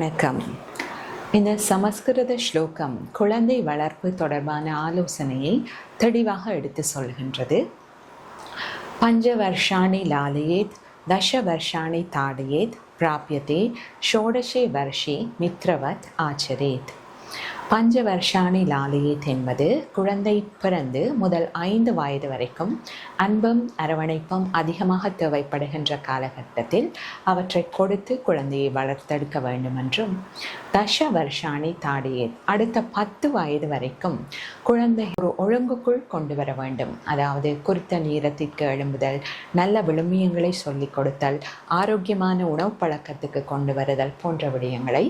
வணக்கம். இந்த சமஸ்கிருத ஸ்லோகம் குழந்தை வளர்ப்பு தொடர்பான ஆலோசனையை தெளிவாக எடுத்து சொல்கின்றது. பஞ்சவர்ஷாணி லாலயேத் தசவர்ஷாணி தாடயேத் பிராபியதே ஷோடசே வர்ஷே மித்ரவத் ஆச்சரேத். பஞ்சவர்ஷாணி லாலயேத் என்பது குழந்தை பிறந்து முதல் 5 வயது வரைக்கும் அன்பும் அரவணைப்பும் அதிகமாக தேவைப்படுகின்ற காலகட்டத்தில் அவற்றை கொடுத்து குழந்தையை வளர்த்தெடுக்க வேண்டும் என்றும், தச வருஷாணி தாடியேத் அடுத்த 10 வயது வரைக்கும் குழந்தை ஒரு ஒழுங்குக்குள் கொண்டு வர வேண்டும். அதாவது குறித்த நேரத்திற்கு எழும்புதல், நல்ல விழுமியங்களை சொல்லிக் கொடுத்தல், ஆரோக்கியமான உணவு பழக்கத்துக்கு கொண்டு வருதல் போன்ற விடயங்களை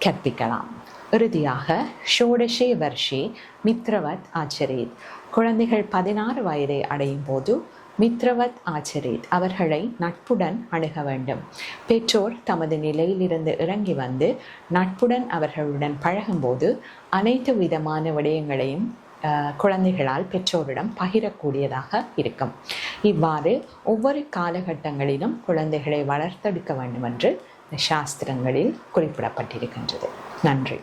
கற்பிக்கலாம். இறுதியாக ஷோடசே வர்ஷே மித்ரவத் ஆச்சரேத், குழந்தைகள் 16 வயதை அடையும் போது மித்ரவத் ஆச்சரேத் அவர்களை நட்புடன் அணுக வேண்டும். பெற்றோர் தமது நிலையிலிருந்து இறங்கி வந்து நட்புடன் அவர்களுடன் பழகும்போது அனைத்து விதமான விடயங்களையும் குழந்தைகளால் பெற்றோரிடம் பகிரக்கூடியதாக இருக்கும். இவ்வாறு ஒவ்வொரு காலகட்டங்களிலும் குழந்தைகளை வளர்த்தெடுக்க வேண்டும் என்று சாஸ்திரங்களில் குறிப்பிடப்பட்டிருக்கின்றது. நன்றி.